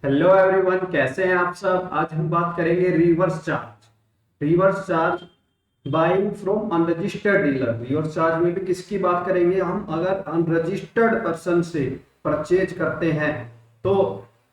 Hello everyone, कैसे हैं आप सब। आज हम बात करेंगे reverse charge buying from unregistered dealer. Reverse charge में भी किसकी बात करेंगे हम, अगर अनरजिस्टर्ड पर्सन से परचेज करते हैं तो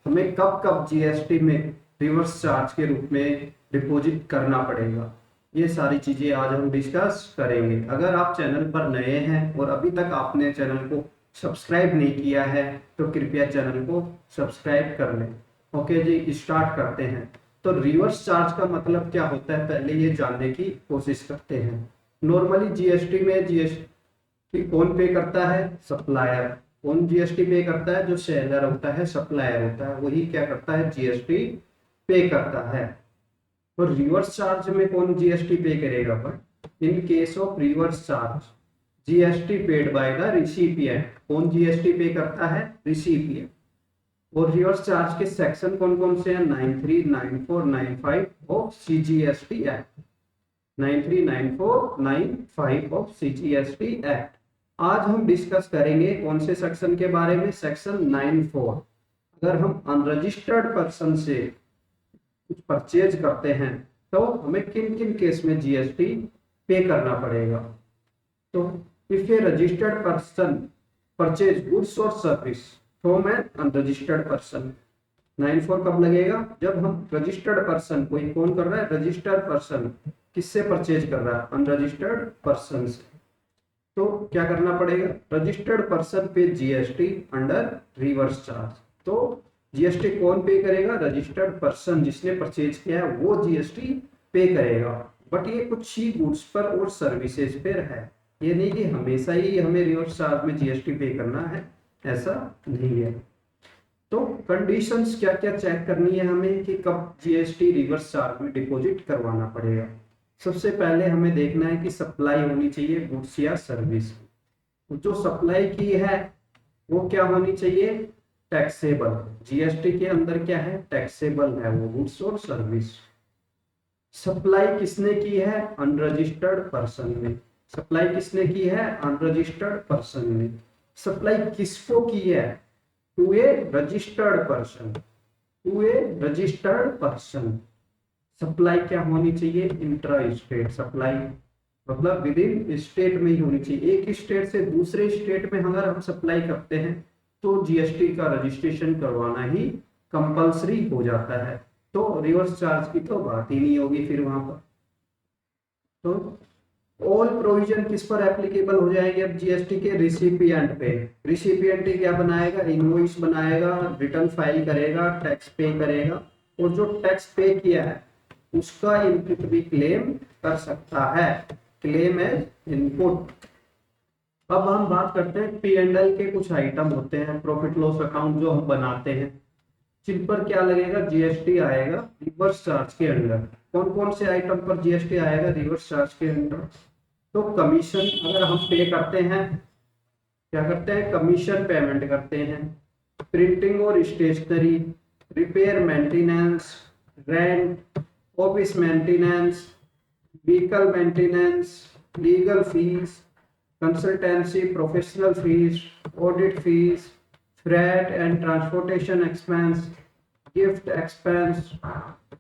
हमें कब कब जीएसटी में रिवर्स चार्ज के रूप में डिपॉजिट करना पड़ेगा। ये सारी चीजें आज हम डिस्कस करेंगे। अगर आप चैनल पर नए हैं और अभी तक आपने चैनल को सब्सक्राइब नहीं किया है तो कृपया चैनल को सब्सक्राइब कर लें। ओके जी, स्टार्ट करते हैं। तो रिवर्स चार्ज का मतलब क्या होता है, पहले ये जानने की कोशिश करते हैं। नॉर्मली जीएसटी में जीएसटी कौन पे करता है, सप्लायर। कौन जीएसटी पे करता है, जो सेलर होता है, सप्लायर होता है, वही क्या करता है, जीएसटी पे करता है। तो रिवर्स चार्ज में कौन जीएसटी पे करेगा, पर in case of reverse charge GST paid by the recipient. कौन जीएसटी पे करता है, रिसिपिएंट। और रिवर्स चार्ज के सेक्शन कौन कौन से हैं, 93, 94, 95 of CGST act. 93, 94, 95 of CGST act. आज हम डिस्कस करेंगे कौन से सेक्शन के बारे में, सेक्शन 94। अगर हम अनरजिस्टर्ड पर्सन से कुछ परचेज करते हैं तो हमें किन किन केस में जीएसटी पे करना पड़ेगा। तो if a registered person purchase goods और service from an unregistered person, 94 कब लगेगा, जब हम रजिस्टर्ड पर्सन, कोई कौन कर रहा है, रजिस्टर्ड पर्सन किससे परचेज कर रहा है, अनरजिस्टर्ड पर्सन से। तो क्या करना पड़ेगा, रजिस्टर्ड पर्सन पे जीएसटी अंडर रिवर्स चार्ज। तो जीएसटी कौन पे करेगा, रजिस्टर्ड पर्सन जिसने परचेज किया है वो जीएसटी पे करेगा। बट ये कुछ ही गुड्स पर और सर्विसेज पर है, ये नहीं कि हमेशा ही हमें रिवर्स चार्ज में जीएसटी पे करना है, ऐसा नहीं है। तो कंडीशंस क्या क्या चेक करनी है हमें कि कब जीएसटी रिवर्स चार्ज में डिपॉजिट करवाना पड़ेगा। सबसे पहले हमें देखना है कि सप्लाई होनी चाहिए गुड्स या सर्विस। जो सप्लाई की है वो क्या होनी चाहिए, टैक्सेबल। जीएसटी के अंदर क्या है, टैक्सेबल है वो गुड्स और सर्विस। सप्लाई किसने की है, अनरजिस्टर्ड पर्सन ने। सप्लाई किसने की है, अनरजिस्टर्ड पर्सन ने। सप्लाई किसको की है, to a registered person, to a registered person. Supply क्या होनी चाहिए, इंट्रा स्टेट सप्लाई, मतलब विद इन स्टेट में ही होनी चाहिए। एक स्टेट से दूसरे स्टेट में अगर हम सप्लाई करते हैं तो जीएसटी का रजिस्ट्रेशन करवाना ही कंपलसरी हो जाता है। तो रिवर्स चार्ज की तो बात ही नहीं होगी फिर वहां पर। तो ऑल प्रोविजन किस पर एप्लीकेबल हो जाएंगे, अब जीएसटी के रिसिपिएंट पे। रिसिपिएंट ही क्या बनाएगा, इनवॉइस बनाएगा, रिटर्न फाइल करेगा, टैक्स पे करेगा, और जो टैक्स पे किया है उसका इनपुट भी क्लेम कर सकता है, क्लेम एज इनपुट। अब हम बात करते हैं पी एंड एल के। कुछ आइटम होते हैं प्रॉफिट लॉस अकाउंट जो हम बनाते हैं, जिन पर क्या लगेगा, जीएसटी आएगा रिवर्स चार्ज के अंडर। कौन कौन से आइटम पर जीएसटी आएगा रिवर्स चार्ज के अंडर, तो कमीशन अगर हम पे करते हैं, क्या करते हैं, कमीशन पेमेंट करते हैं, प्रिंटिंग और stationery, repair maintenance, rent, office maintenance, vehicle maintenance, legal fees, consultancy, professional fees, audit fees, freight and transportation expense, gift expense,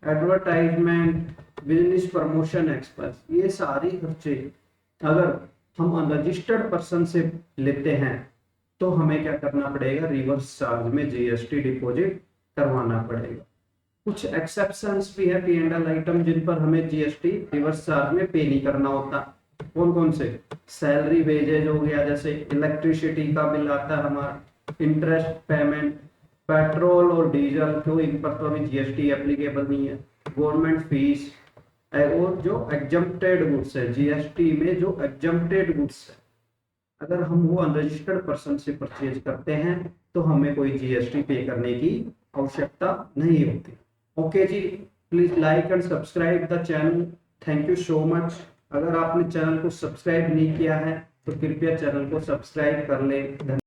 advertisement, business promotion expense. ये सारी खर्चे अगर हम अनरजिस्टर्ड पर्सन से लेते हैं तो हमें क्या करना पड़ेगा, रिवर्स चार्ज में जीएसटी डिपॉजिट करवाना पड़ेगा। कुछ एक्सेप्शंस भी है पी एंड एल आइटम जिन पर हमें जीएसटी रिवर्स चार्ज में पे नहीं करना होता। कौन कौन से, सैलरी वेजेज हो गया, जैसे इलेक्ट्रिसिटी का बिल आता है हमारा, इंटरेस्ट पेमेंट, पेट्रोल और डीजल, जो इन पर तो अभी जीएसटी एप्लीकेबल नहीं है, गवर्नमेंट फीस, और जो एग्जम्प्टेड गुड्स है जीएसटी में, जो एग्जम्प्टेड गुड्स है अगर हम वो अनरजिस्टर्ड पर्सन से परचेज करते हैं तो हमें कोई जीएसटी पे करने की आवश्यकता नहीं होती। ओके जी, please like and subscribe the channel. Thank you so much. अगर आपने चैनल को सब्सक्राइब नहीं किया है तो कृपया चैनल को सब्सक्राइब कर लें।